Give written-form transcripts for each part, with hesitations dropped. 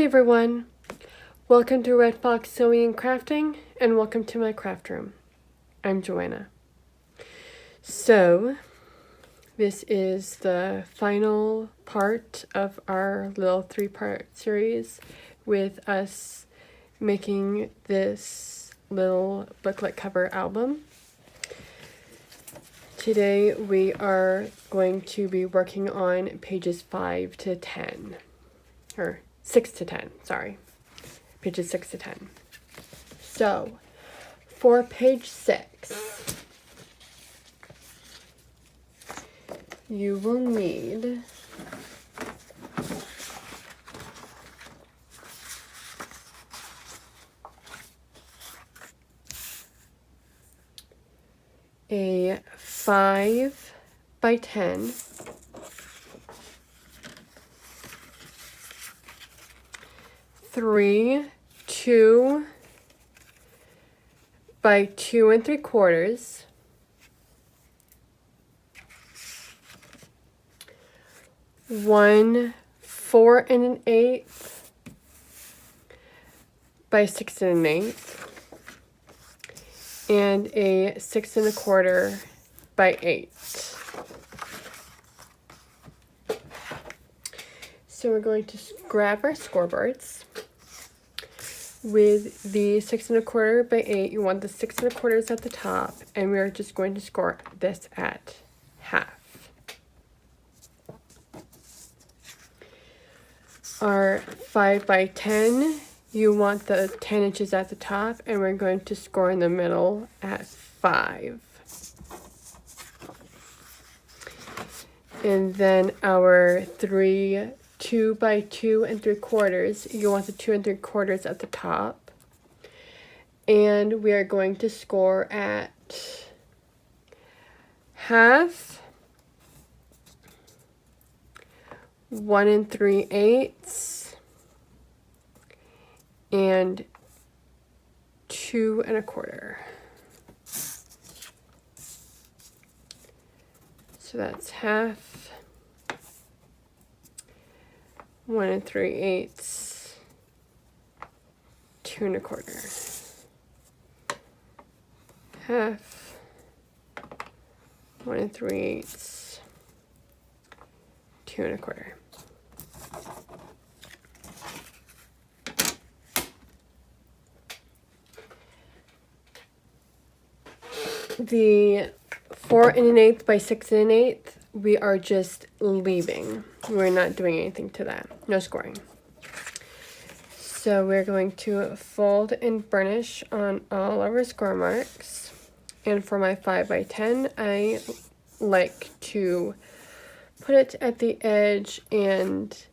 everyone, welcome to Red Fox Sewing and Crafting, and welcome to my craft room. I'm Joanna. So, this is the final part of our little 3-part series with us making this little booklet cover album. Today we are going to be working on pages 5 to 10, or 6 to 10, sorry. Pages 6 to 10. So, for page 6, you will need a 5 by 10 3 2 by 2 3/4, 1 4 1/8 by 6 1/8, and a 6 1/4 by 8. So we're going to grab our scoreboards. With the 6 1/4 by 8, you want the 6 1/4 at the top, and we're just going to score this at half. Our 5 by 10, you want the 10 inches at the top, and we're going to score in the middle at 5. And then our 3 2 by 2 3/4, you want the 2 3/4 at the top, and we are going to score at half, 1 3/8, and 2 1/4. So that's half, 1 3/8, 2 1/4. Half, 1 3/8, 2 1/4. The 4 1/8 by 6 1/8, we are just leaving. We're not doing anything to that. No scoring. So we're going to fold and burnish on all of our score marks. And for my 5 by 10, I like to put it at the edge and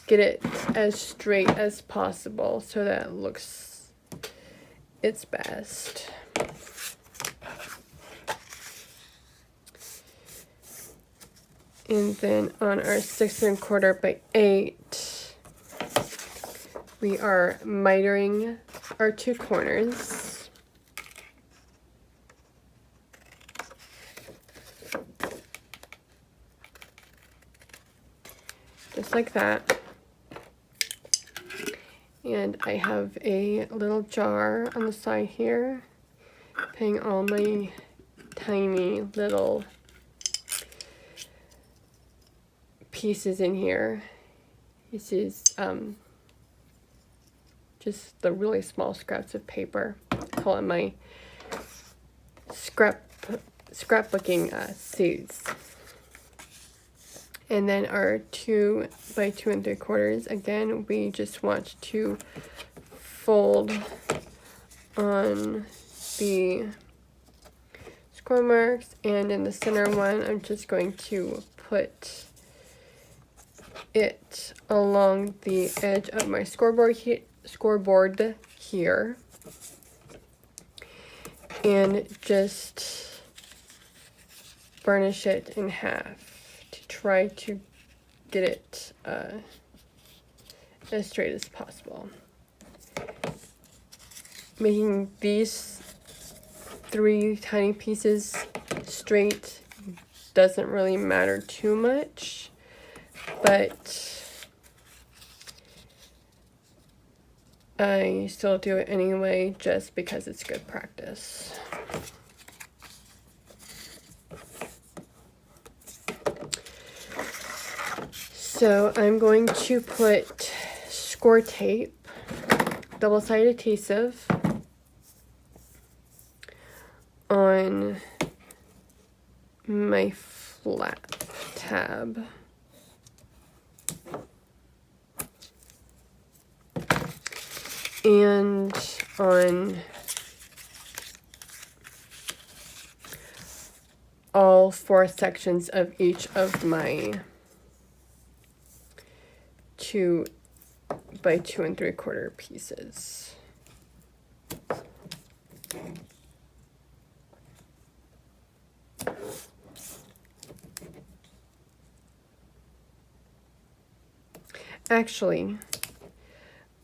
get it as straight as possible so that it looks its best. And then on our 6 1/4 by 8, we are mitering our 2 corners. Just like that. And I have a little jar on the side here, putting all my tiny little pieces in here. This is just the really small scraps of paper. I call it my scrapbooking seeds. And then our 2 by 2 3/4, again, we just want to fold on the score marks, and in the center one, I'm just going to put it along the edge of my scoreboard here, and just burnish it in half to try to get it as straight as possible. Making these 3 tiny pieces straight doesn't really matter too much, but I still do it anyway just because it's good practice. So I'm going to put score tape, double-sided adhesive, on my flat tab. And on all 4 sections of each of my 2 by 2 3/4 pieces. Actually,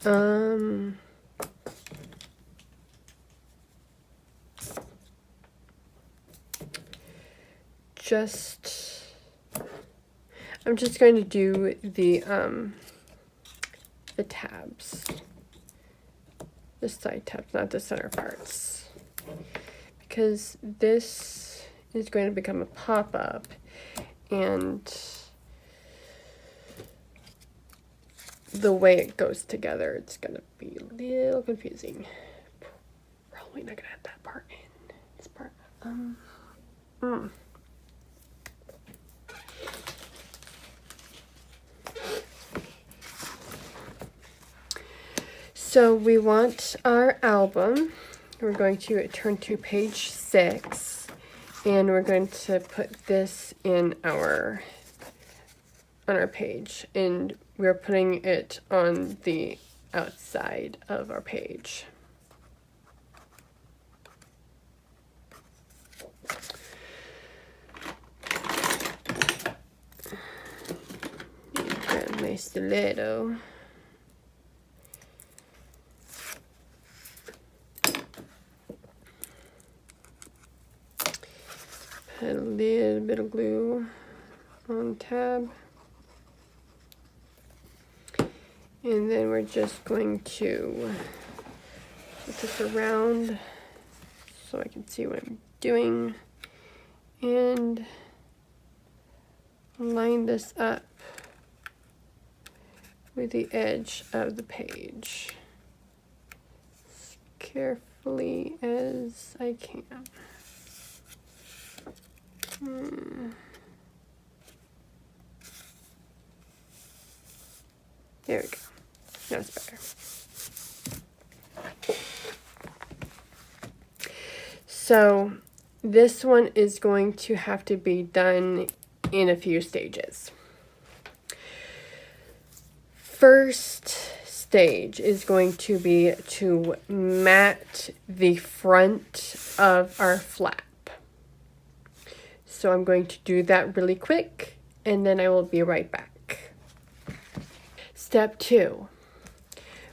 I'm just going to do the tabs, the side tabs, not the center parts, because this is going to become a pop-up, and the way it goes together, it's going to be a little confusing. Probably not going to add that part in. This part, So we want our album. We're going to turn to page 6, and we're going to put this in on our page, and we're putting it on the outside of our page. Grab my stiletto. Put a little bit of glue on tab. And then we're just going to put this around so I can see what I'm doing. And line this up with the edge of the page as carefully as I can. There we go. That's better. So this one is going to have to be done in a few stages. First stage is going to be to mat the front of our flap. So I'm going to do that really quick, and then I will be right back. Step 2.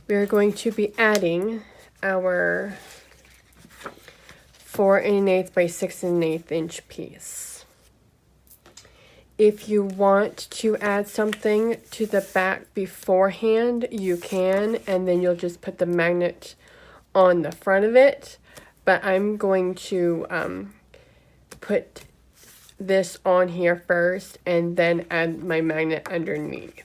We are going to be adding our 4 1/8 by 6 1/8 inch piece. If you want to add something to the back beforehand, you can, and then you'll just put the magnet on the front of it. But I'm going to put this on here first and then add my magnet underneath.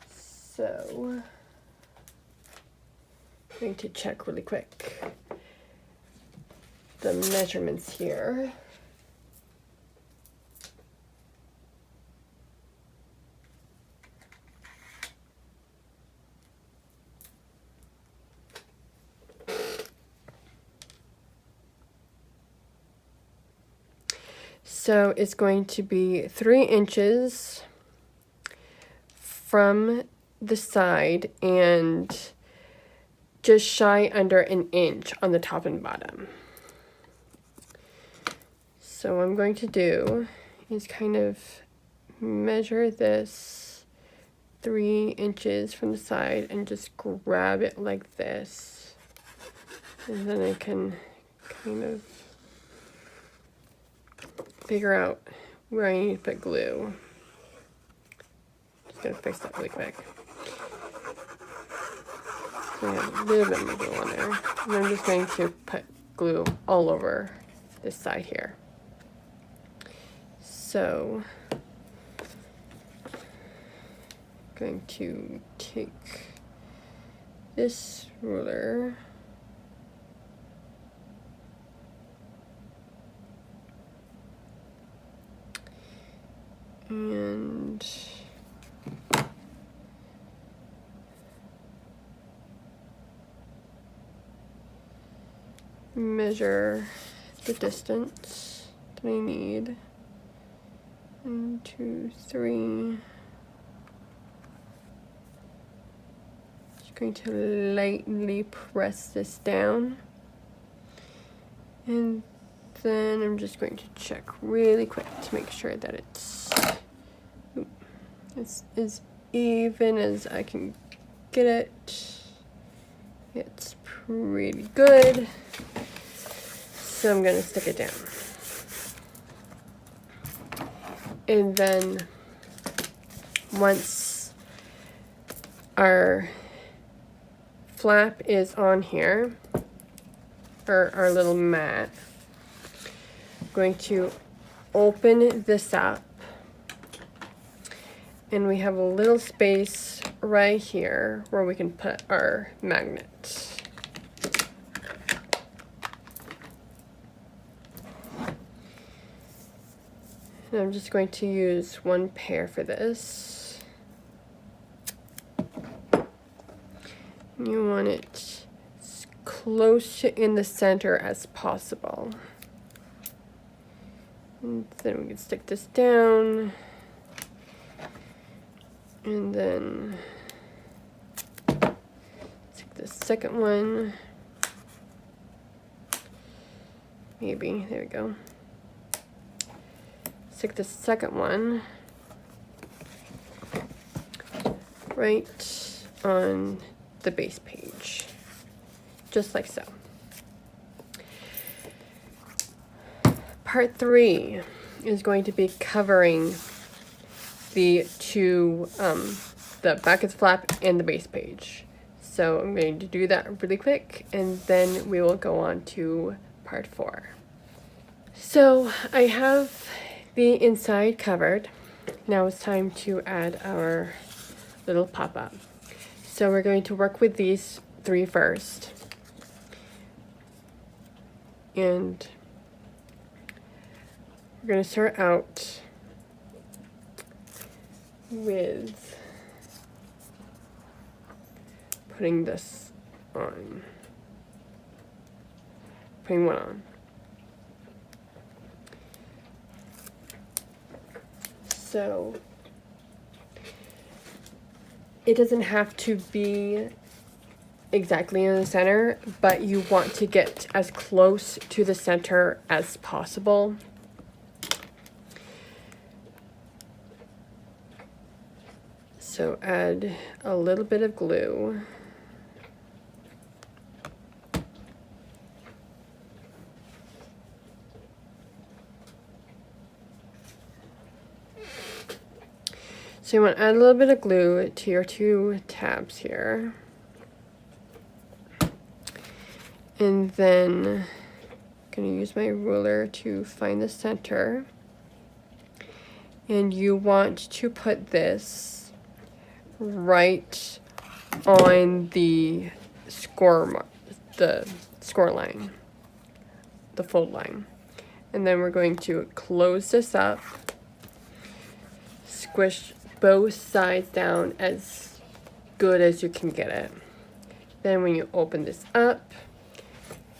So I'm going to check really quick the measurements here. So it's going to be 3 inches from the side and just shy under an inch on the top and bottom. So what I'm going to do is kind of measure this 3 inches from the side and just grab it like this. And then I can kind of figure out where I need to put glue. gonna fix that really quick. So we have a little bit more glue on there. And I'm just going to put glue all over this side here. So I'm going to take this ruler and measure the distance that I need. 1, 2, 3. Just going to lightly press this down. And then I'm just going to check really quick to make sure that it's as even as I can get it. It's pretty good. So I'm gonna stick it down. And then once our flap is on here, or our little mat, I'm going to open this up. And we have a little space right here where we can put our magnet. And I'm just going to use one pair for this. You want it as close to in the center as possible. And then we can stick this down. And then take the second one. Maybe, there we go. Stick the second one right on the base page, just like so. Part 3 is going to be covering the two, the back of the flap and the base page. So I'm going to do that really quick, and then we will go on to part 4. So I have the inside covered. Now it's time to add our little pop-up. So we're going to work with these 3 first. And we're going to start out with putting this on, putting one on. So it doesn't have to be exactly in the center, but you want to get as close to the center as possible. So add a little bit of glue. So you want to add a little bit of glue to your 2 tabs here. And then I'm going to use my ruler to find the center. And you want to put this right on the score line, the fold line. And then we're going to close this up, squish both sides down as good as you can get it. Then when you open this up,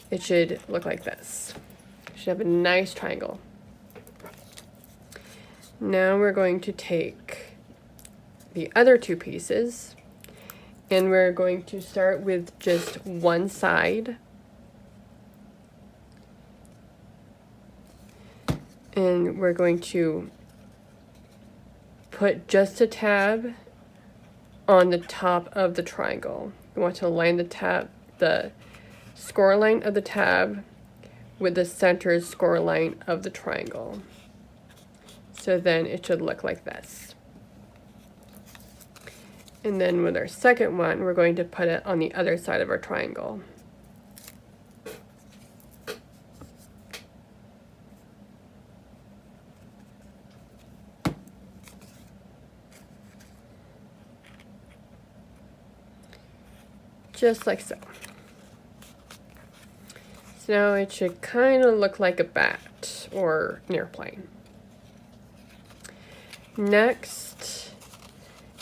it should look like this. You should have a nice triangle. Now we're going to take the other 2 pieces, and we're going to start with just one side. And we're going to put just a tab on the top of the triangle. You want to align the score line of the tab with the center score line of the triangle. So then it should look like this. And then with our second one, we're going to put it on the other side of our triangle. Just like so. So now it should kind of look like a bat or an airplane. Next,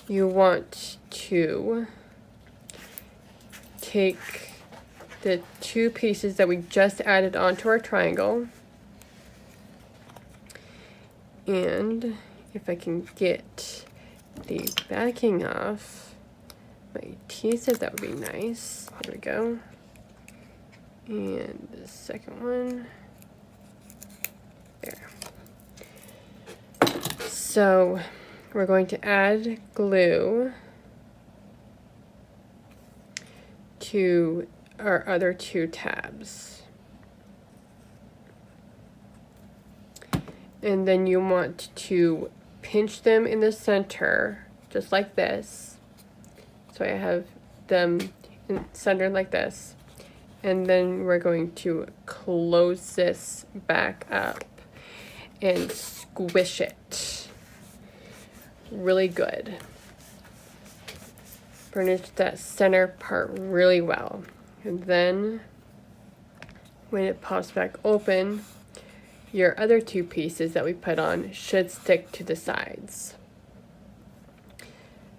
you want to take the two pieces that we just added onto our triangle, and if I can get the backing off my teaser, that would be nice. There we go. And the second one, there. So we're going to add glue to our other two tabs. And then you want to pinch them in the center, just like this. So I have them centered like this. And then we're going to close this back up and squish it really good. Furnish that center part really well. And then when it pops back open, your other two pieces that we put on should stick to the sides.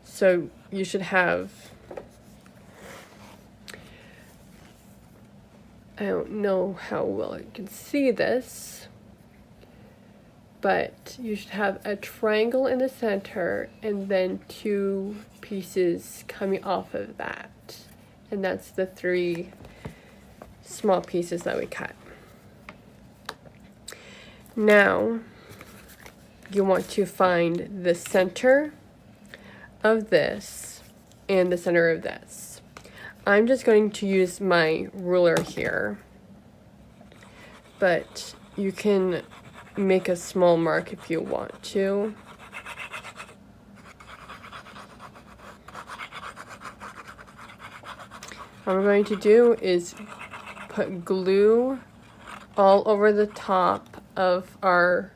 So you should have, I don't know how well you can see this, but you should have a triangle in the center and then two pieces coming off of that. And that's the three small pieces that we cut. Now, you want to find the center of this and the center of this. I'm just going to use my ruler here, but you can make a small mark if you want to. What we're going to do is put glue all over the top of our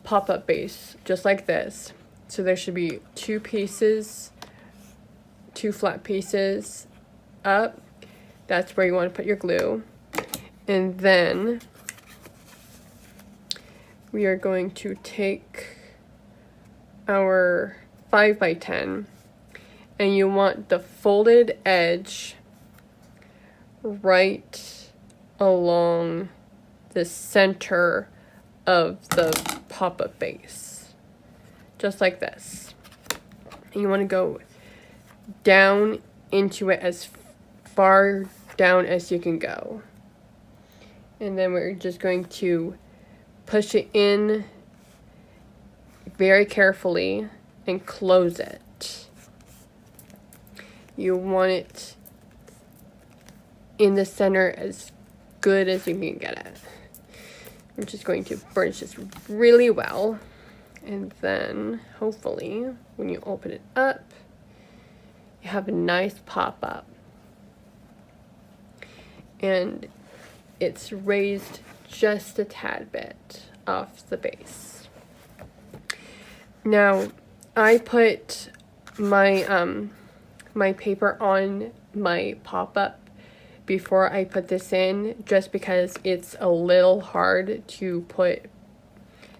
pop-up base, just like this. So there should be two pieces, two flat pieces up. That's where you want to put your glue. And then we are going to take our 5x10, and you want the folded edge right along the center of the pop-up base, just like this. And you want to go down into it as far down as you can go. And then we're just going to push it in very carefully and close it. You want it in the center as good as you can get it. I'm just going to burnish this really well, and then hopefully when you open it up, you have a nice pop-up. And it's raised just a tad bit off the base. Now, I put my my paper on my pop-up before I put this in, just because it's a little hard to put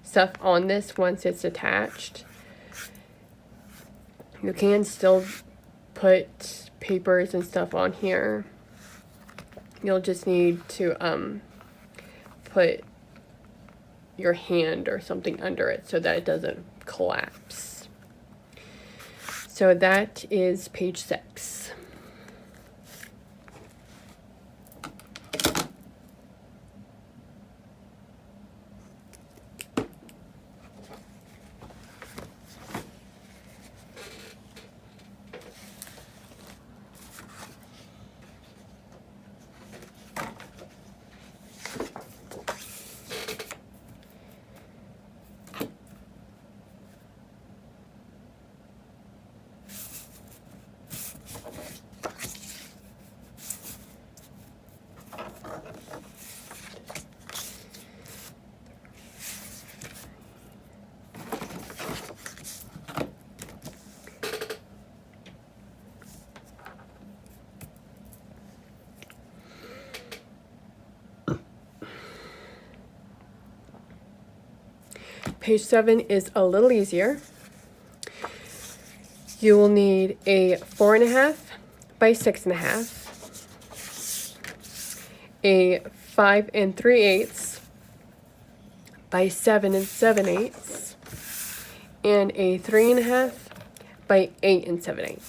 stuff on this once it's attached. You can still put papers and stuff on here. You'll just need to put your hand or something under it so that it doesn't collapse. So that is page 6. Page 7 is a little easier. You will need a 4.5 by 6.5, a 5 3/8 by 7 7/8, and a 3.5 by 8 7/8.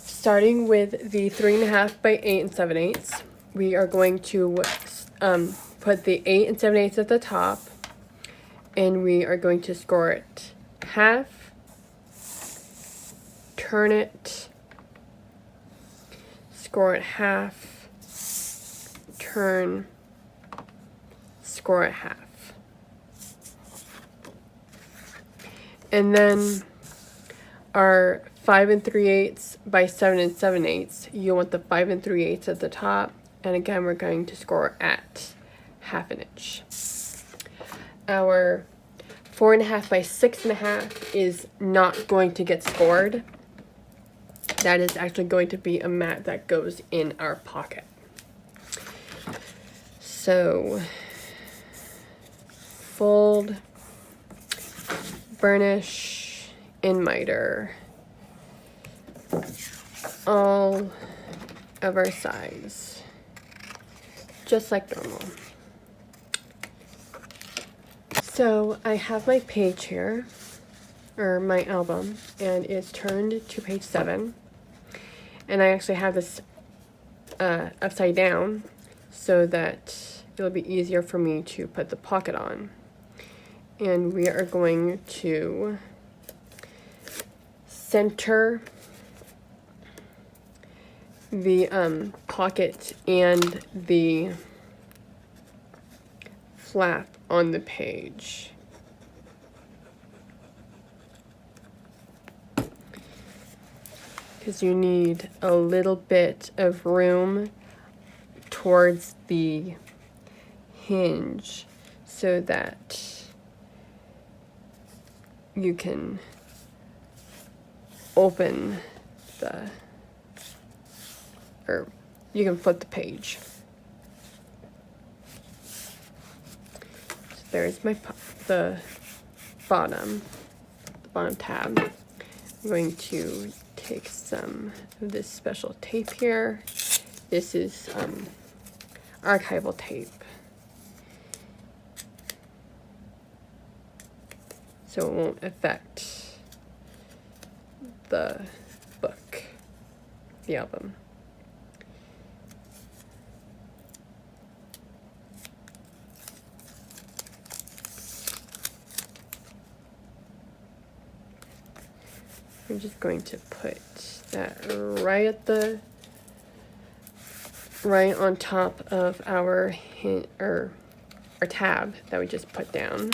Starting with the 3.5 by 8 7/8, we are going to put the 8 7/8 at the top, and we are going to score it half, turn it, score it half, turn, score it half. And then our 5 3/8 by 7 7/8, you want the 5 3/8 at the top, and again we're going to score at 1/2 inch. Our 4.5 by 6.5 is not going to get scored. That is actually going to be a mat that goes in our pocket. So fold, burnish, and miter all of our sides, just like normal. So I have my page here, or my album, and it's turned to page 7. And I actually have this upside down so that it'll be easier for me to put the pocket on. And we are going to center the pocket and the flap on the page. Because you need a little bit of room towards the hinge so that you can open or you can flip the page. So there's the bottom tab. I'm going to take some of this special tape here. This is archival tape. So it won't affect the book, the album. I'm just going to put that right on top of our tab that we just put down.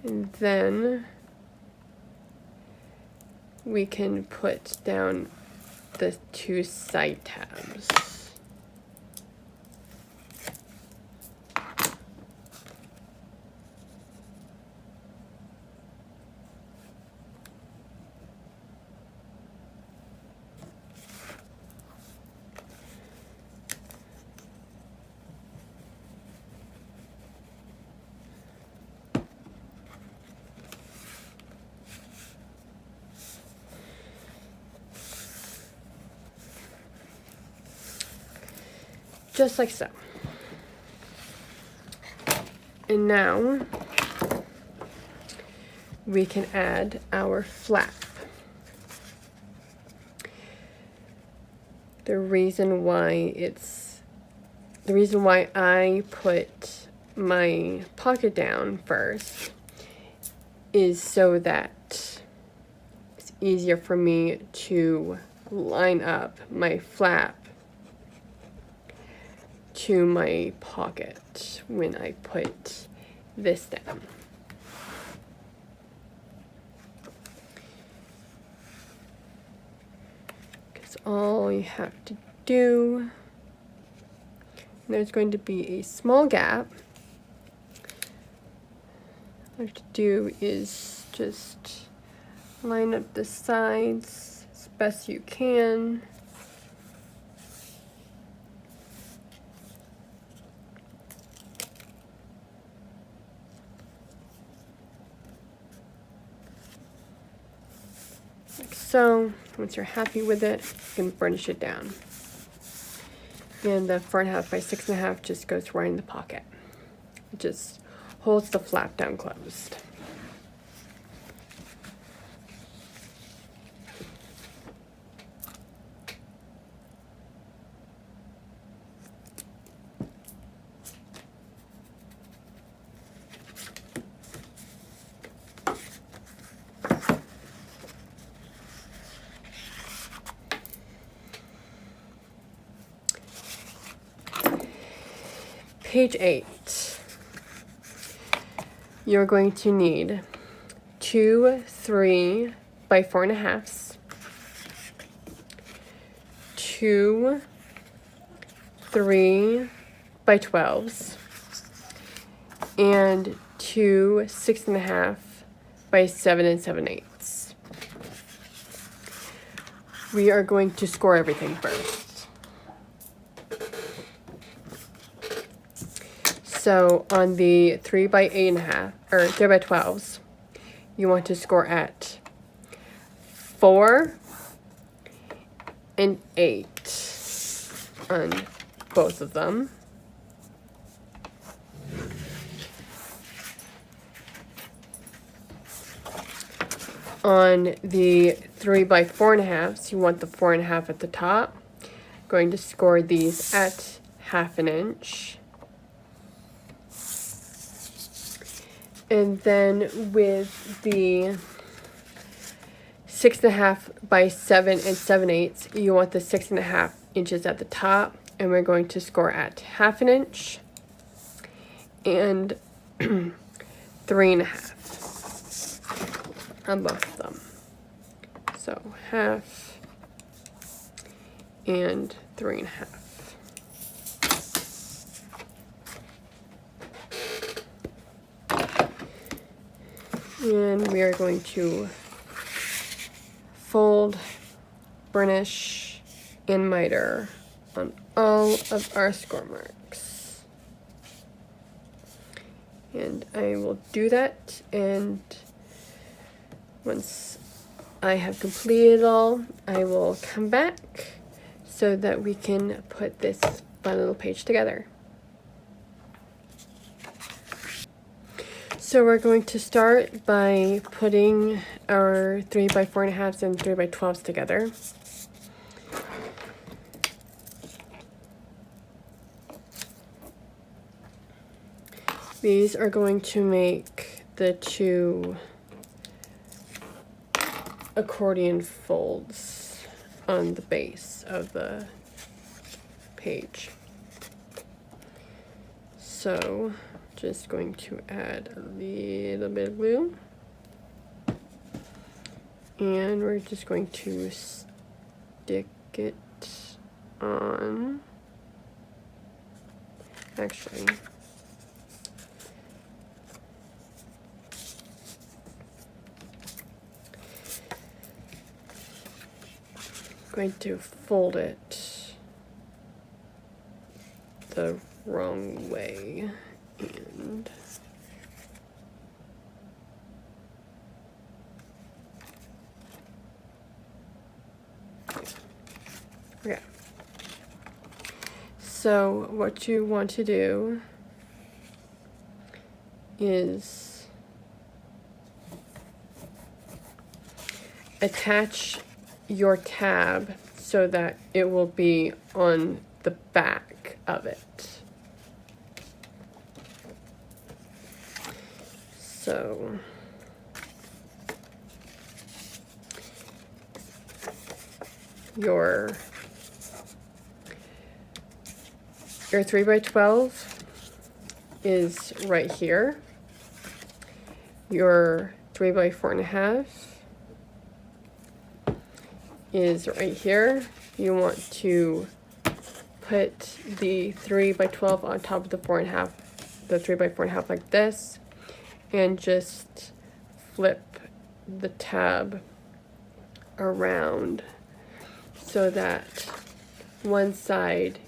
And then we can put down the 2 side tabs. Just like so. And now we can add our flap. The reason why I put my pocket down first is so that it's easier for me to line up my flap to my pocket when I put this down. Because all you have to do, there's going to be a small gap. All you have to do is just line up the sides as best you can. so. Once you're happy with it, you can burnish it down. And the 4.5 by 6.5 just goes right in the pocket. It just holds the flap down closed. Page 8. You're going to need 2 3 by 4.5s, 2 3 by 12s, and 2 6.5 by 7 7/8. We are going to score everything first. So on the 3 by 8.5 or 3 by 12s, you want to score at 4 and 8 on both of them. On the 3 by 4.5s, you want the 4.5 at the top. Going to score these at 1/2 inch. And then with the 6.5 by 7 7/8, you want the 6.5 inches at the top, and we're going to score at 1/2 inch and 3.5 on both of them. So 1/2 and 3.5. And we are going to fold, burnish, and miter on all of our score marks. And I will do that, and once I have completed it all, I will come back so that we can put this fun little page together. So we're going to start by putting our 3 by 4.5s and 3 by 12s together. These are going to make the 2 accordion folds on the base of the page. So just going to add a little bit of glue, and we're just going to stick it on. Actually, going to fold it the wrong way, and okay. So what you want to do is attach your tab so that it will be on the back of it. So your 3 by 12 is right here. Your 3 by 4.5 is right here. You want to put the 3 by 12 on top of the 4.5, the 3 by 4.5 like this, and just flip the tab around so that one side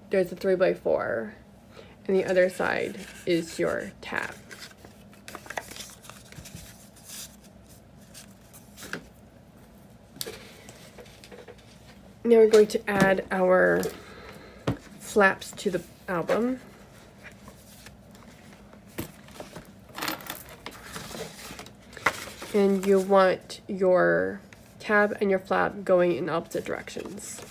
there's a 3 by 4 and the other side is your tab. Now we're going to add our flaps to the album. And you want your tab and your flap going in opposite directions.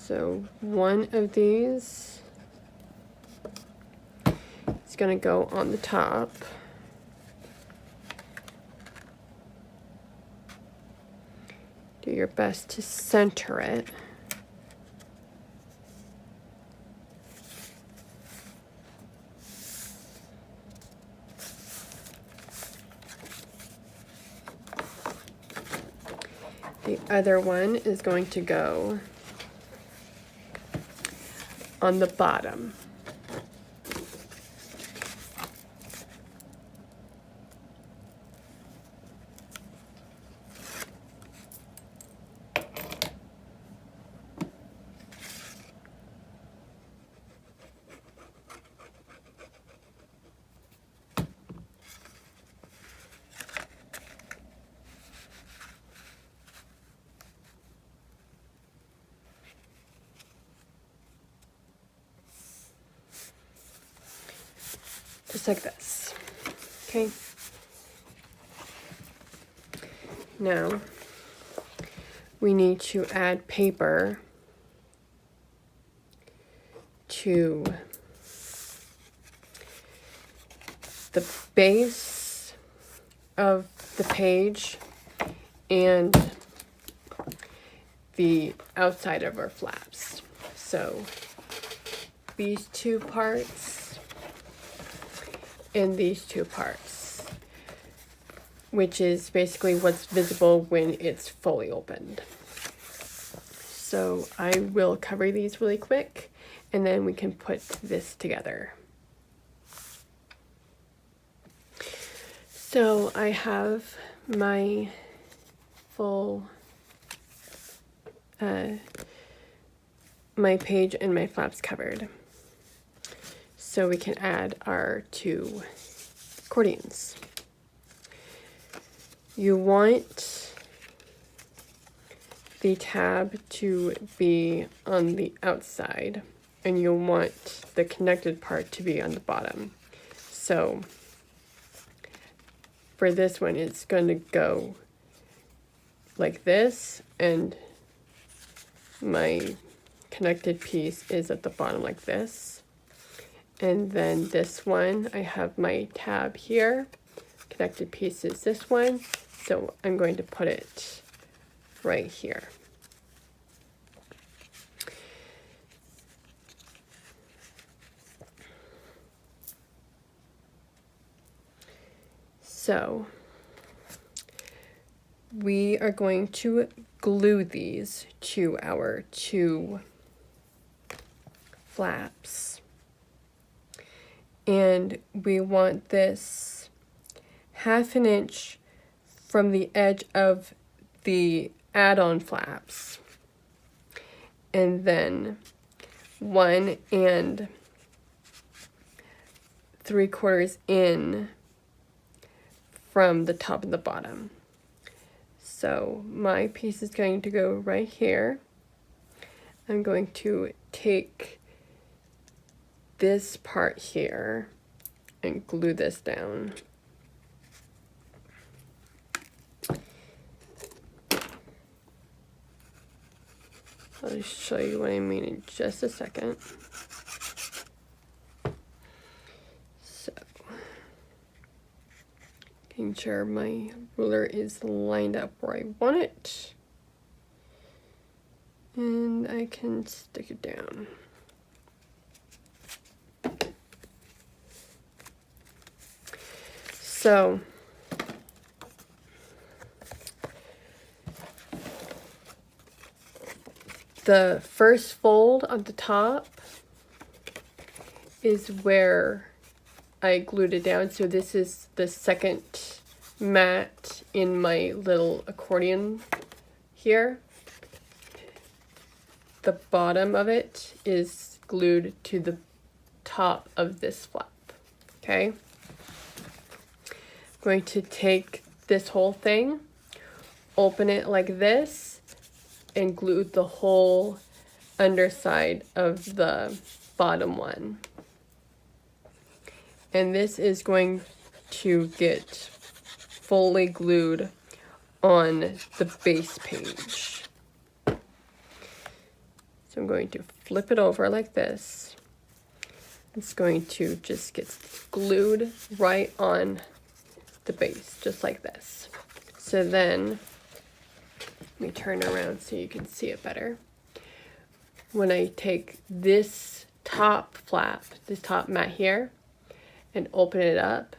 So one of these is going to go on the top. Do your best to center it. The other one is going to go on the bottom. Just like this. Okay. Now we need to add paper to the base of the page and the outside of our flaps. So these two parts and these two parts, which is basically what's visible when it's fully opened. So I will cover these really quick and then we can put this together. So I have my full my page and my flaps covered. So we can add our two accordions. You want the tab to be on the outside and you want the connected part to be on the bottom. So for this one, it's going to go like this, and my connected piece is at the bottom like this. And then this one, I have my tab here. Connected piece is this one. So I'm going to put it right here. So we are going to glue these to our two flaps. And we want this 1/2 inch from the edge of the add-on flaps, and then 1 3/4 in from the top and the bottom. So my piece is going to go right here. I'm going to take this part here and glue this down. I'll show you what I mean in just a second. So, making sure my ruler is lined up where I want it. And I can stick it down. So the first fold on the top is where I glued it down. So this is the second mat in my little accordion here. The bottom of it is glued to the top of this flap. Okay. I'm going to take this whole thing, open it like this, and glue the whole underside of the bottom one. And this is going to get fully glued on the base page. So I'm going to flip it over like this. It's going to just get glued right on the base, just like this. So then, let me turn around so you can see it better. When I take this top flap, this top mat here, and open it up,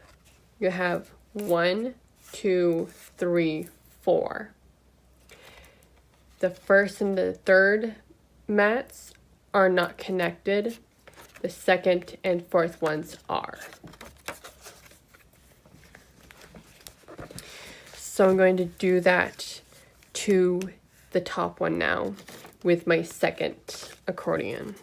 you have 1, 2, 3, 4. The first and the third mats are not connected. The second and fourth ones are. So I'm going to do that to the top one now with my second accordion.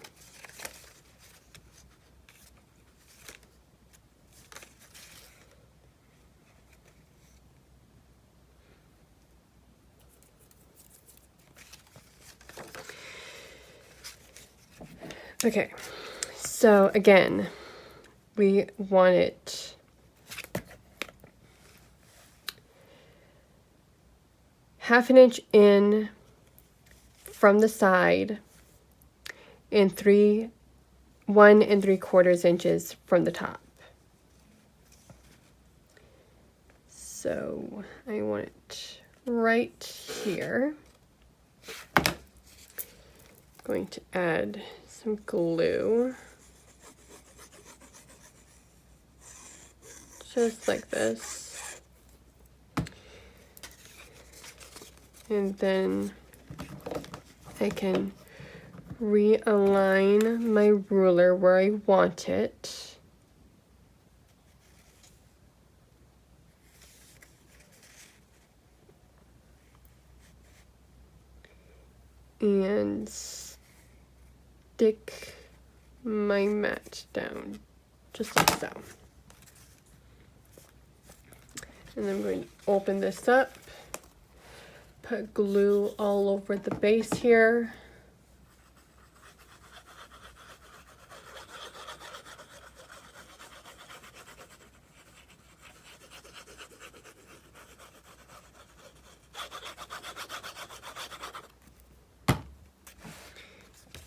Okay, so again, we want it ½ inch in from the side and 1 3/4 inches from the top. So I want it right here. Going to add some glue, just like this, and then I can realign my ruler where I want it. And stick my mat down, just like so. And I'm going to open this up, put glue all over the base here.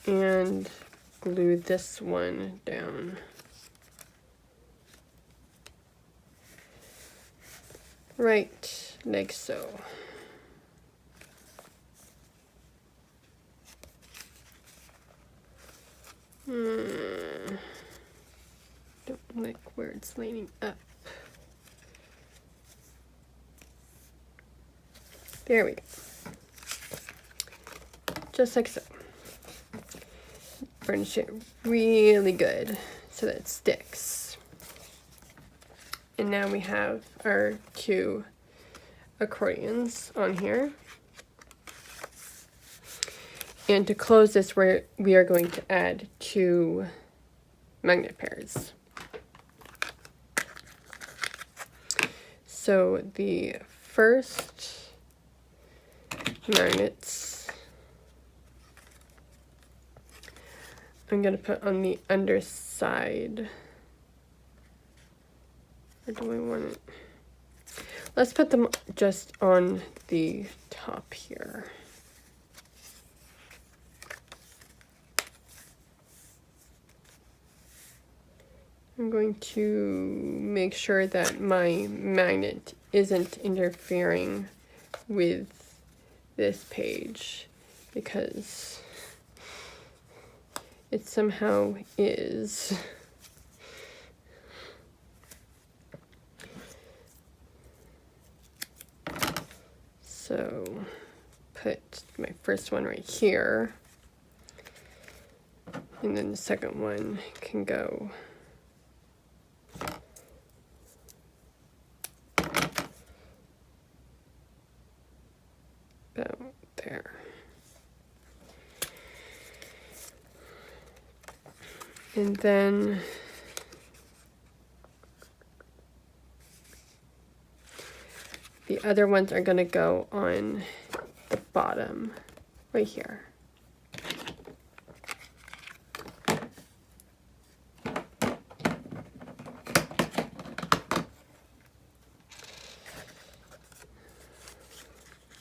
And glue this one down. Right, like so. Don't like where it's lining up. There we go. Just like so. Burnish it really good so that it sticks. And now we have our 2 accordions on here. And to close this, we are going to add 2 magnet pairs. So the first magnets I'm going to put on the underside. Or do I want it? Let's put them just on the top here. I'm going to make sure that my magnet isn't interfering with this page, because it somehow is. So put my first one right here, and then the second one can go about there. And then the other ones are going to go on the bottom right here.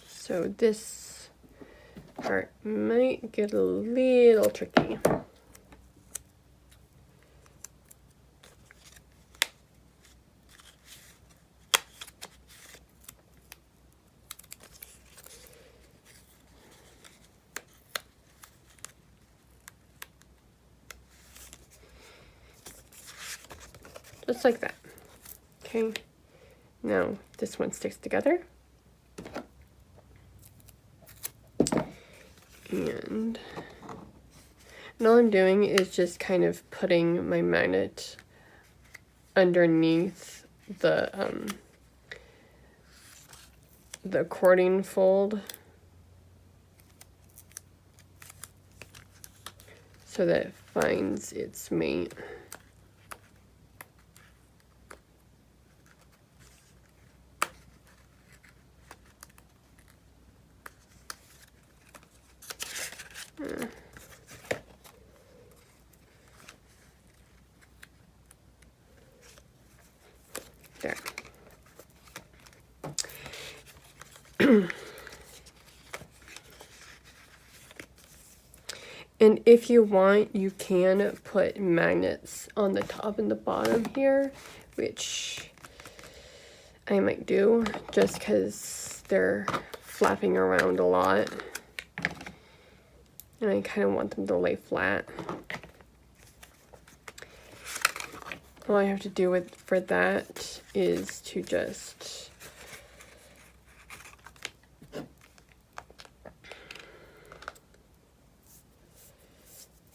So this part might get a little tricky. Just like that. Okay. Now this one sticks together. And all I'm doing is just kind of putting my magnet underneath the accordion fold so that it finds its mate. There. And if you want, you can put magnets on the top and the bottom here, which I might do just because they're flapping around a lot. And I kind of want them to lay flat. All I have to do for that is to just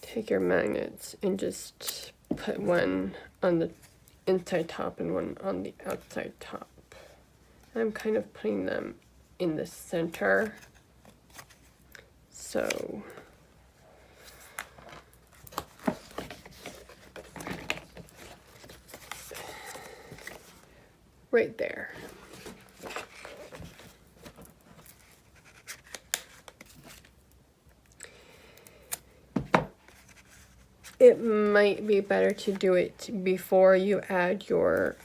take your magnets and just put one on the inside top and one on the outside top. I'm kind of putting them in the center. So right there. It might be better to do it before you add your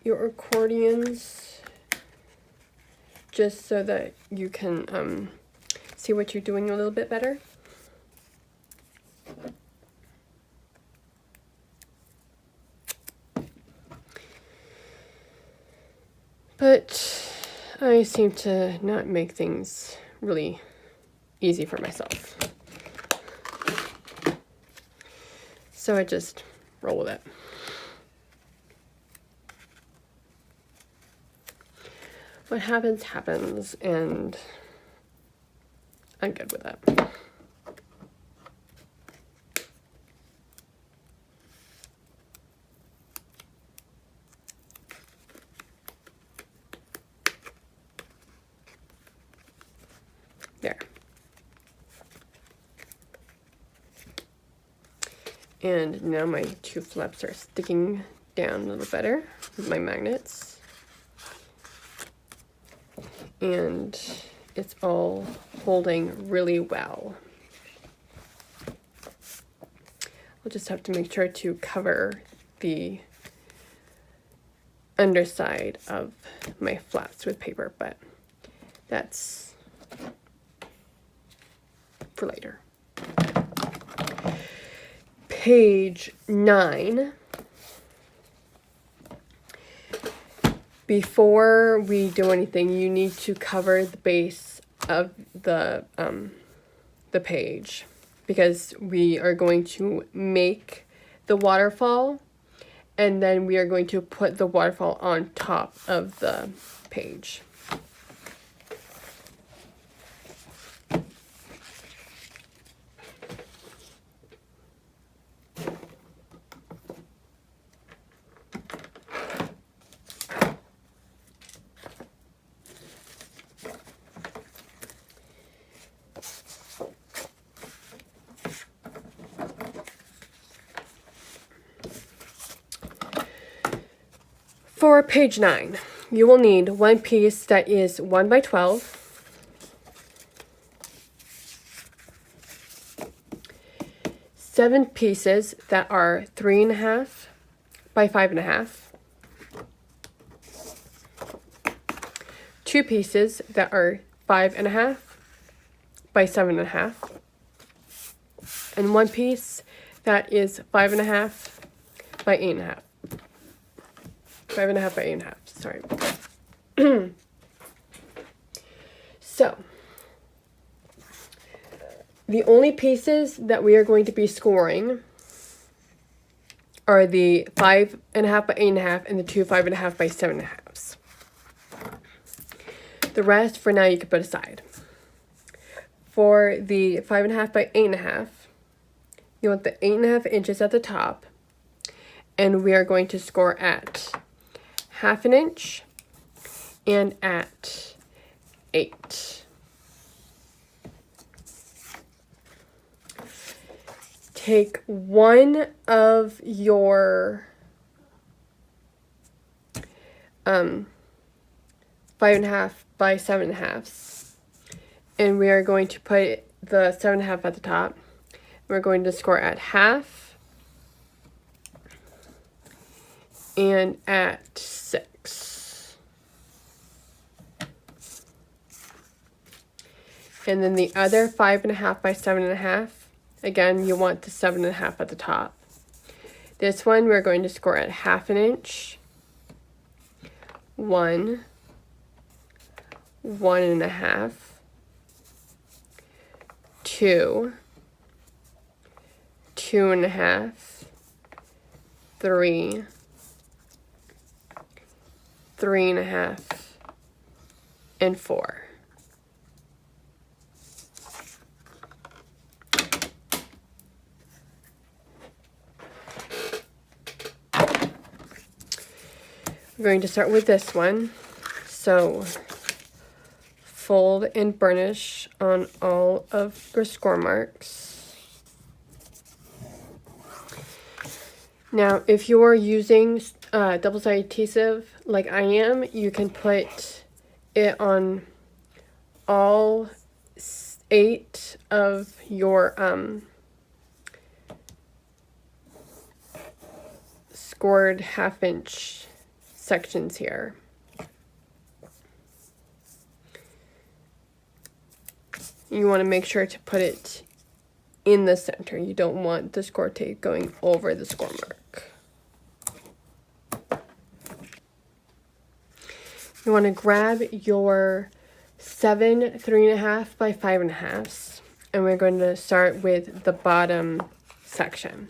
accordions, just so that you can see what you're doing a little bit better. But I seem to not make things really easy for myself. So I just roll with it. What happens, happens, and I'm good with that. There. And now my two flaps are sticking down a little better with my magnets. And it's all holding really well. I'll just have to make sure to cover the underside of my flaps with paper, but that's for later. Page 9. Before we do anything, you need to cover the base of the page, because we are going to make the waterfall, and then we are going to put the waterfall on top of the page. for page 9, you will need one piece that is 1 by 12, seven pieces that are 3.5 by 5.5, two pieces that are 5.5 by 7.5, and one piece that is 5.5 by 8.5. 5.5 by 8.5, sorry. So, the only pieces that we are going to be scoring are the 5.5 by 8.5 and the two 5.5 by 7.5s. The rest for now you can put aside. For the 5.5 by 8.5, you want the 8.5 inches at the top, and we are going to score at 1/2 inch and at 8. Take one of your 5.5 by 7.5s, and we are going to put the 7.5 at the top. We're going to score at 1/2 and at 6. And then the other 5.5 by 7.5, again, you want the 7.5 at the top. This one we're going to score at 1/2 inch, 1, 1.5, 2, 2.5, 3, 3.5, and 4. We're going to start with this one. So fold and burnish on all of your score marks. Now, if you're using double-sided adhesive like I am, you can put it on all 8 of your scored 1/2 inch sections here. You want to make sure to put it in the center. You don't want the score tape going over the score mark. You want to grab your 7 3.5 by 5.5s, and we're going to start with the bottom section.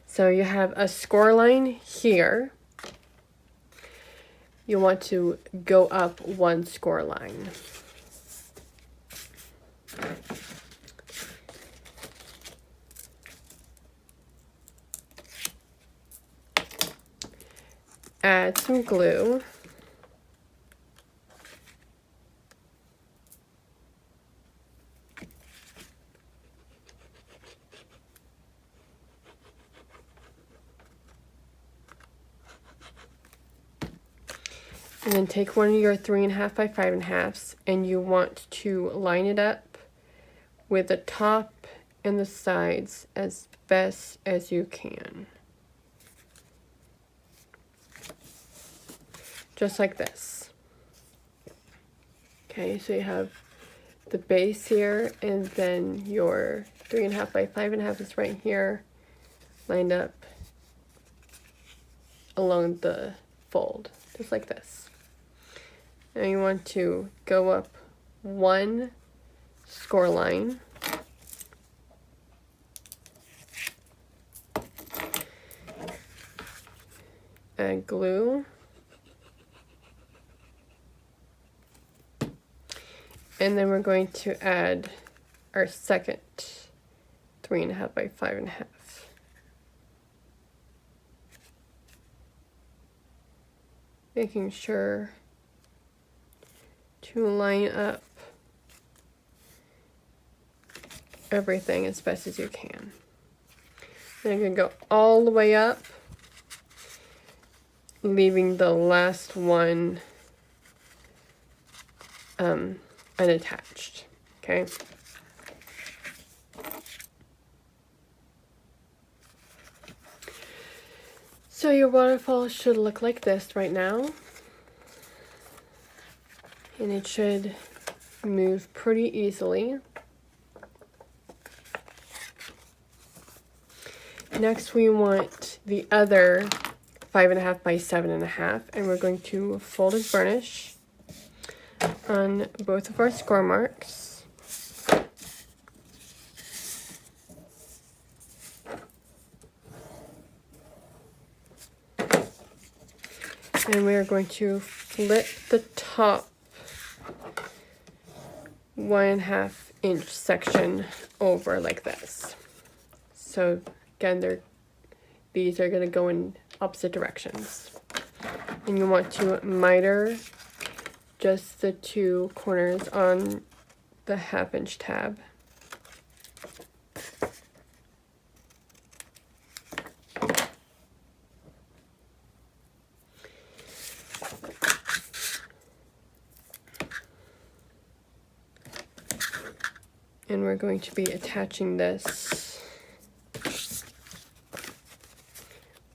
So you have a score line here. You want to go up one score line. Add some glue. And then take one of your 3.5 by 5.5s, and you want to line it up with the top and the sides as best as you can. Just like this. Okay, so you have the base here, and then your 3.5 by 5.5 is right here, lined up along the fold, just like this. Now you want to go up one score line, add glue, and then we're going to add our second 3.5 by 5.5. Making sure to line up everything as best as you can. Then you're going to go all the way up, leaving the last one unattached, okay? So your waterfall should look like this right now. And it should move pretty easily. Next we want the other 5.5 by 7.5, and we're going to fold and burnish on both of our score marks. And we are going to flip the top 1.5 inch section over like this. So again, these are going to go in opposite directions. And you want to miter just the 2 corners on the 1/2 inch tab. And we're going to be attaching this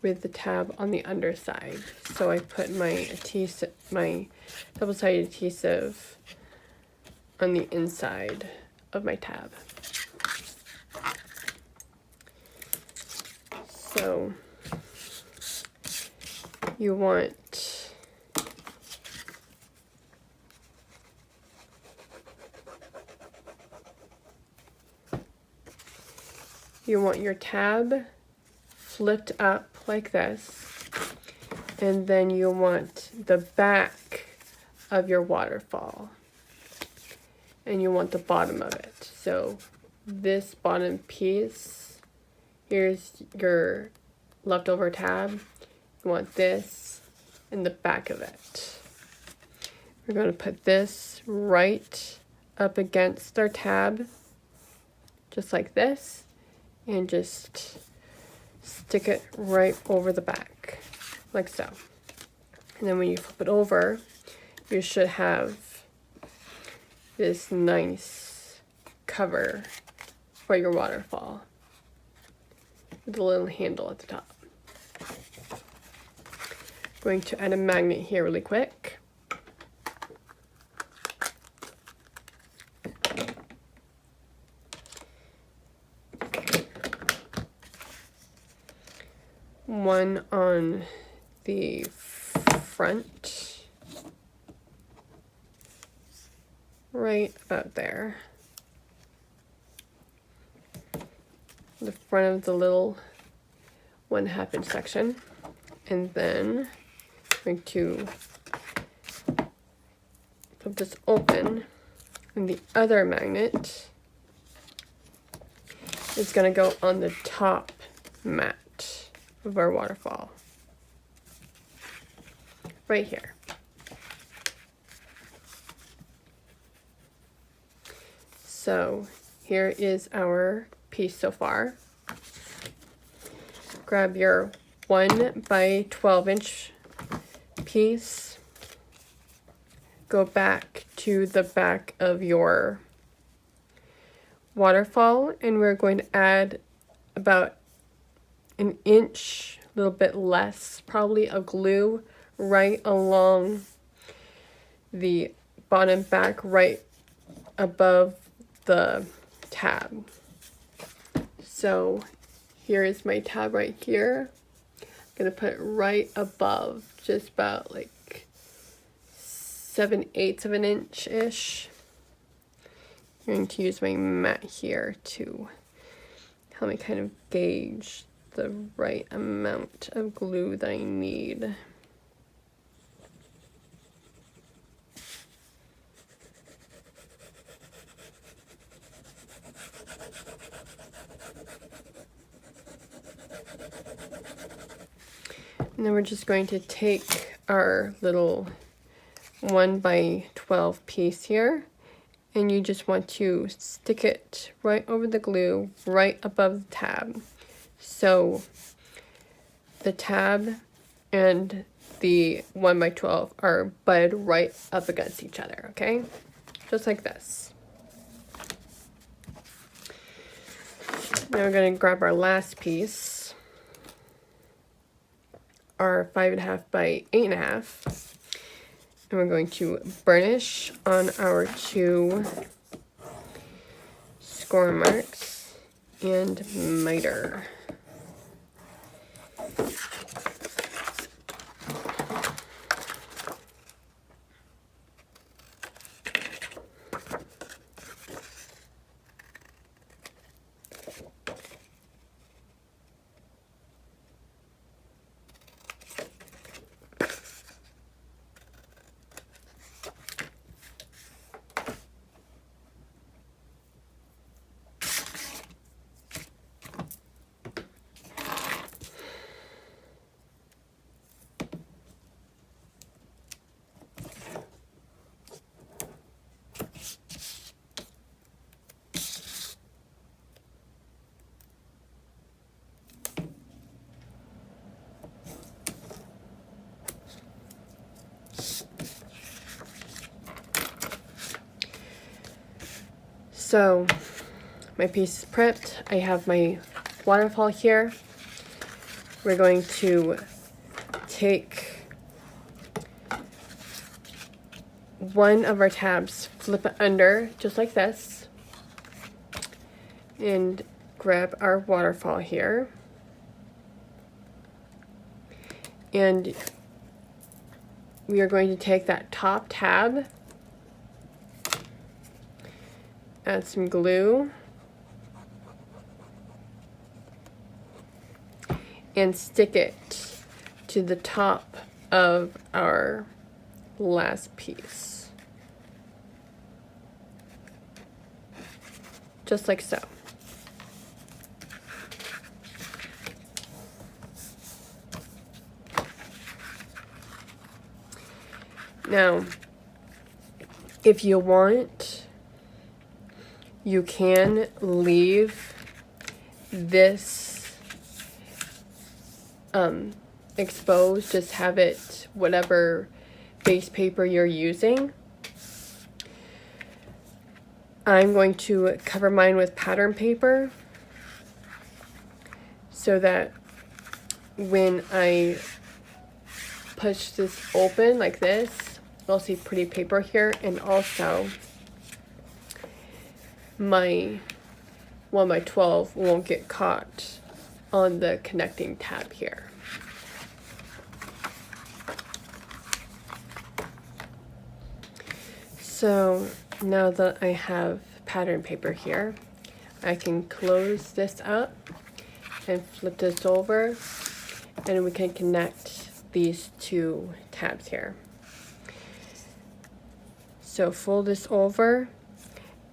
with the tab on the underside. So I put my double-sided adhesive on the inside of my tab. So you want your tab flipped up like this, and then you want the back of your waterfall, and you want the bottom of it. So this bottom piece, here's your leftover tab. You want this in the back of it. We're going to put this right up against our tab, just like this, and just stick it right over the back, like so. And then when you flip it over, you should have this nice cover for your waterfall with a little handle at the top. Going to add a magnet here really quick. One on the front, right about there. The front of the little 1/2 inch section. And then I'm going to flip this open, and the other magnet is going to go on the top mat of our waterfall, right here. So here is our piece so far. Grab your 1 by 12 inch piece, go back to the back of your waterfall, and we're going to add about an inch, a little bit less, probably, of glue right along the bottom back, right above the tab. So here is my tab right here. I'm gonna put it right above, just about like 7/8 of an inch-ish. I'm going to use my mat here to help me kind of gauge the right amount of glue that I need. And then we're just going to take our little 1 by 12 piece here, and you just want to stick it right over the glue, right above the tab. So the tab and the 1x12 are butted right up against each other, okay? Just like this. Now we're going to grab our last piece, our 5.5 by 8.5, and we're going to burnish on our 2 score marks and miter. So my piece is prepped. I have my waterfall here. We're going to take one of our tabs, flip it under just like this, and grab our waterfall here. And we are going to take that top tab, add some glue, and stick it to the top of our last piece. Just like so. Now, if you want, you can leave this exposed, just have it whatever base paper you're using. I'm going to cover mine with pattern paper so that when I push this open like this, you'll see pretty paper here, and also my 1x12 won't get caught on the connecting tab here. So now that I have pattern paper here, I can close this up and flip this over, and we can connect these 2 tabs here. So fold this over,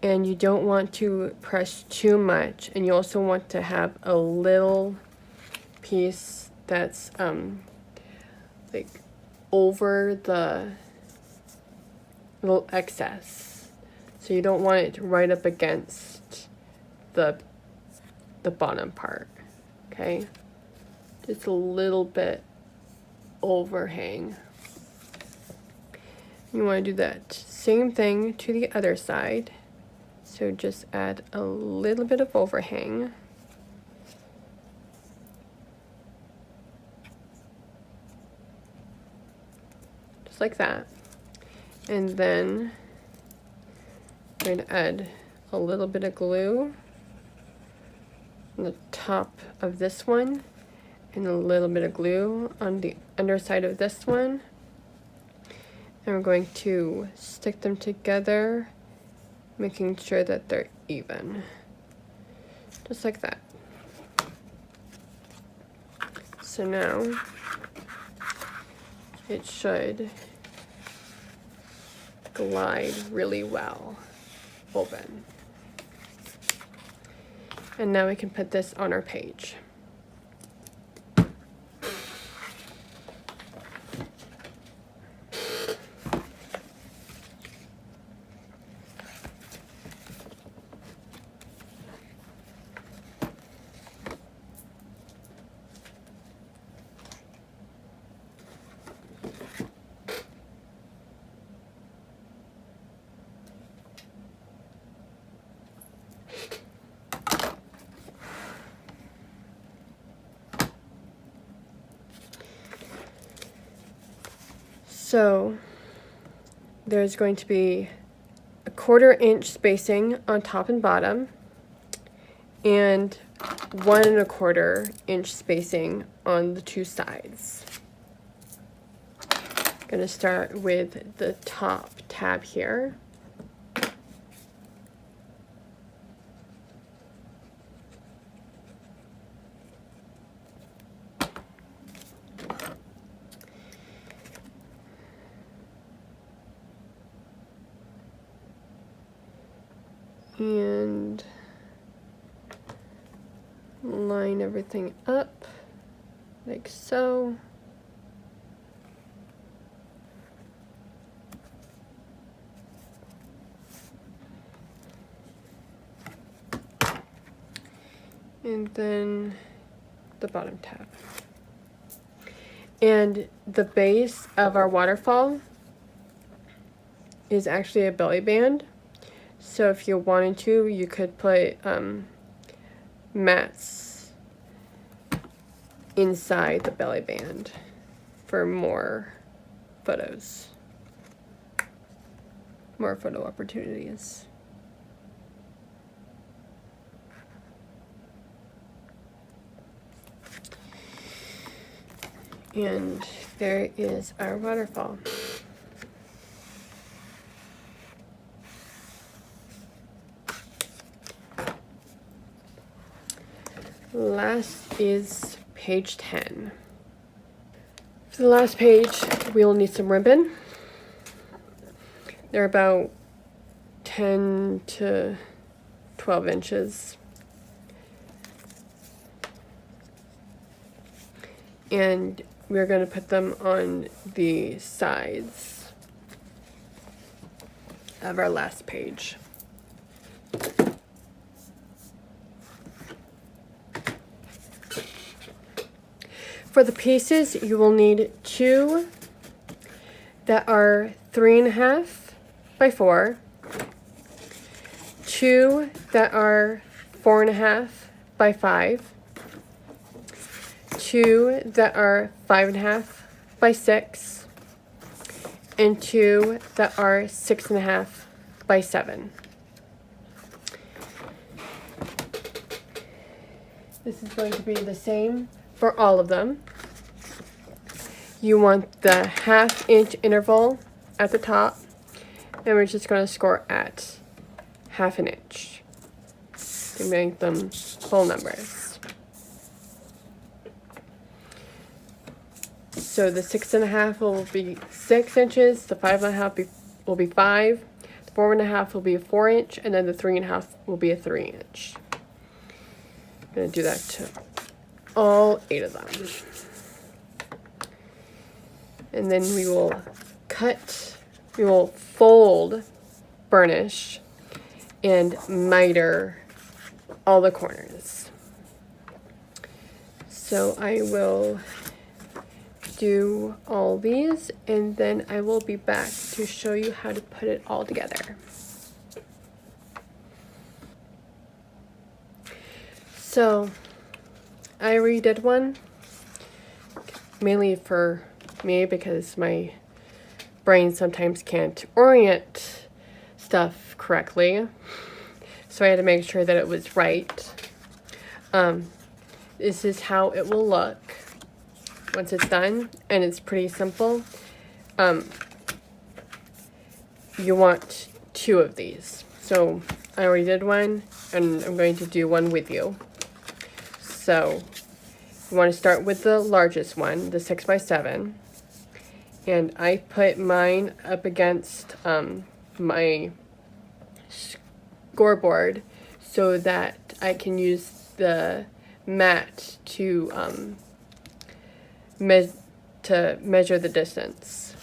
and you don't want to press too much, and you also want to have a little piece that's like over the little excess, so you don't want it right up against the bottom part, okay? Just a little bit overhang. You want to do that same thing to the other side. So just add a little bit of overhang. Just like that. And then I'm going to add a little bit of glue on the top of this one, and a little bit of glue on the underside of this one. And we're going to stick them together, making sure that they're even. Just like that. So now it should glide really well open. And now we can put this on our page. So there's going to be a 1/4 inch spacing on top and bottom, and 1 1/4 inch spacing on the 2 sides. I'm going to start with the top tab here. And line everything up like so. And then the bottom tab. And the base of our waterfall is actually a belly band. So if you wanted to, you could put mats inside the belly band for more photos, more photo opportunities. And there is our waterfall. Last is page 10. For the last page, we will need some ribbon. They're about 10 to 12 inches. And we're going to put them on the sides of our last page. For the pieces, you will need 2 that are 3.5 by 4, 2 that are 4.5 by 5, 2 that are 5.5 by 6, and 2 that are 6.5 by 7. This is going to be the same for all of them. You want the 1/2 inch interval at the top, and we're just going to score at 1/2 inch to make them whole numbers. So the 6.5 will be 6 inches, the 5.5 will be 5, the 4.5 will be a 4 inch, and then the 3.5 will be a 3 inch. I'm going to do that to all 8 of them. And then we will fold, burnish, and miter all the corners. So I will do all these, and then I will be back to show you how to put it all together. So I redid one, mainly for me because my brain sometimes can't orient stuff correctly. So I had to make sure that it was right. This is how it will look once it's done, and it's pretty simple. You want 2 of these. So I already did one, and I'm going to do one with you. So you want to start with the largest one, the 6 by 7. And I put mine up against my scoreboard so that I can use the mat to measure the distance.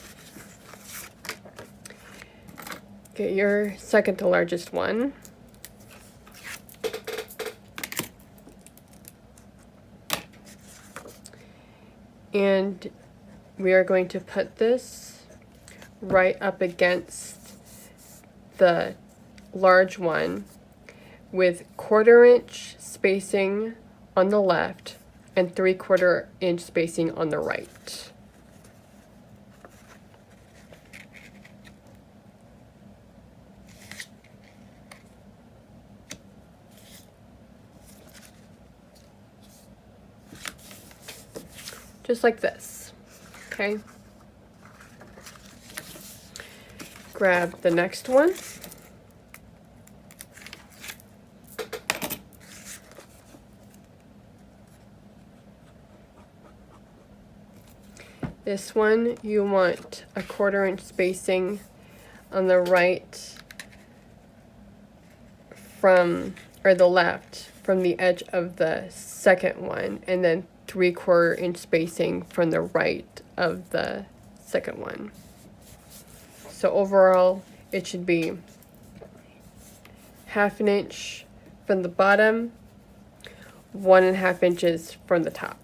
Get your second to largest one. And we are going to put this right up against the large one with 1/4 inch spacing on the left and 3/4 inch spacing on the right. just like this, okay? Grab the next one. This one, you want a 1/4 inch spacing on the right from, or the left from the edge of the second one, and then 3/4 inch spacing from the right of the second one. So overall, it should be 1/2 inch from the bottom, 1.5 inches from the top.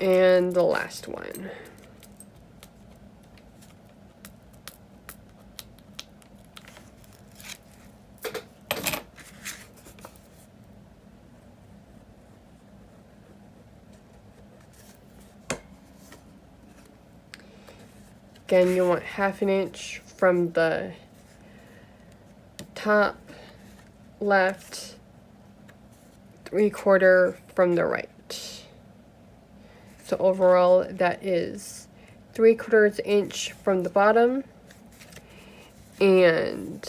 And the last one. Again, you want 1/2 inch from the top left, 3/4 from the right. So overall, that is 3/4 inch from the bottom and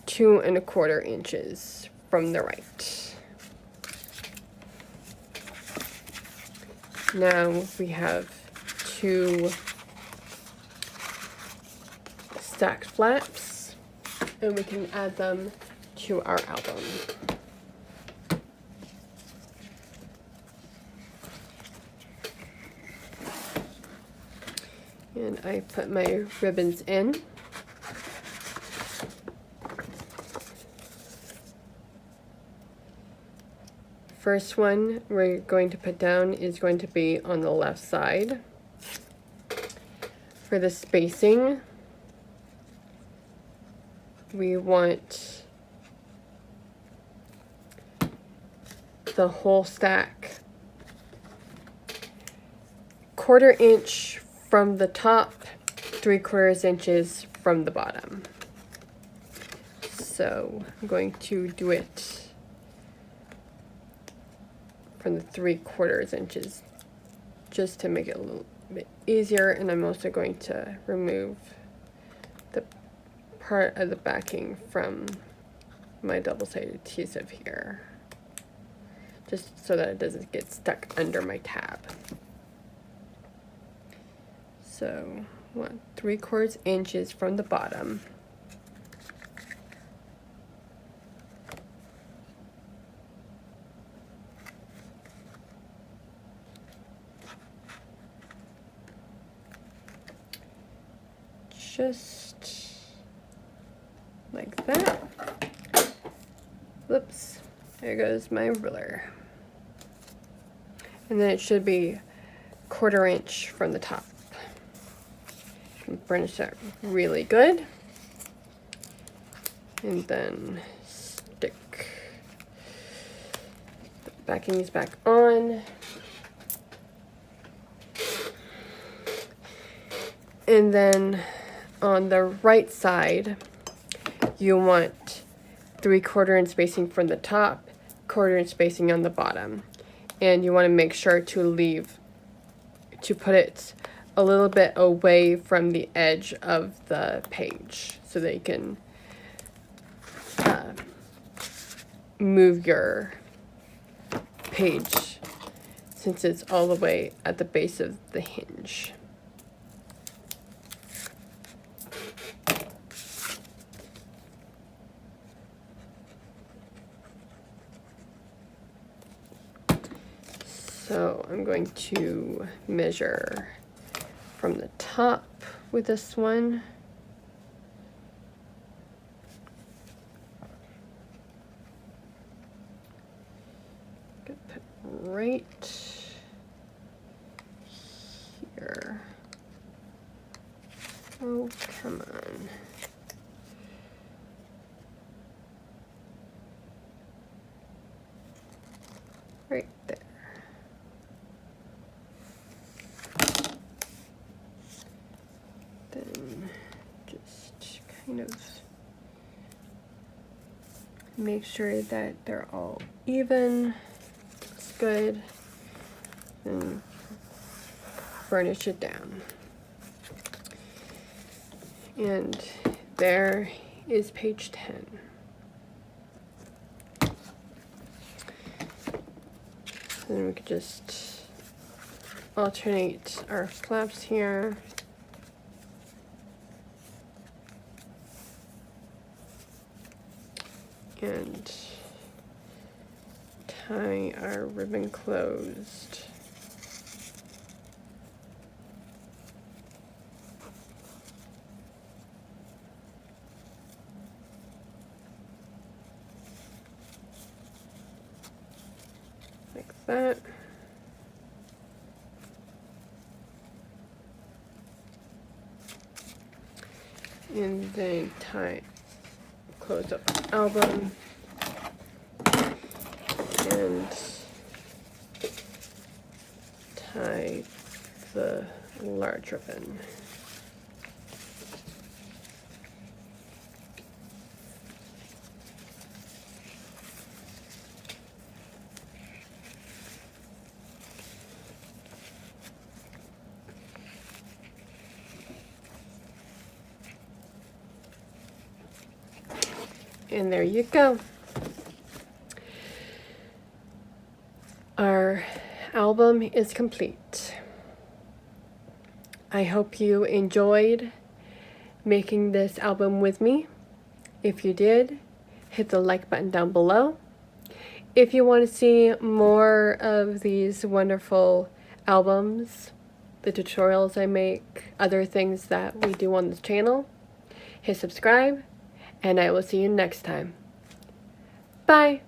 2 1/4 inches from the right. Now we have 2 stacked flaps, and we can add them to our album. And I put my ribbons in. First one we're going to put down is going to be on the left side. For the spacing, we want the whole stack 1/4 inch from the top, 3/4 inches from the bottom. So I'm going to do it from the 3/4 inches just to make it a little bit easier, and I'm also going to remove the part of the backing from my double-sided adhesive here, just so that it doesn't get stuck under my tab. So, 3/4 inches from the bottom. Just like that. Whoops, there goes my ruler. And then it should be 1/4 inch from the top. Burnish that really good. And then stick the backings back on. And then on the right side, you want 3/4 inch spacing from the top, 1/4 inch spacing on the bottom. And you want to make sure to put it a little bit away from the edge of the page so that you can move your page, since it's all the way at the base of the hinge. So I'm going to measure from the top with this one. Put right here. Oh, come on. Right there. Then just kind of Make sure that they're all even. It's good. And burnish it down. And there is page 10. Then we could just alternate our flaps here. And tie our ribbon closed. Like that. And then close up the album and tie the large ribbon. And there you go. Our album is complete. I hope you enjoyed making this album with me. If you did, hit the like button down below. If you want to see more of these wonderful albums, the tutorials I make, other things that we do on this channel, hit subscribe. And I will see you next time. Bye!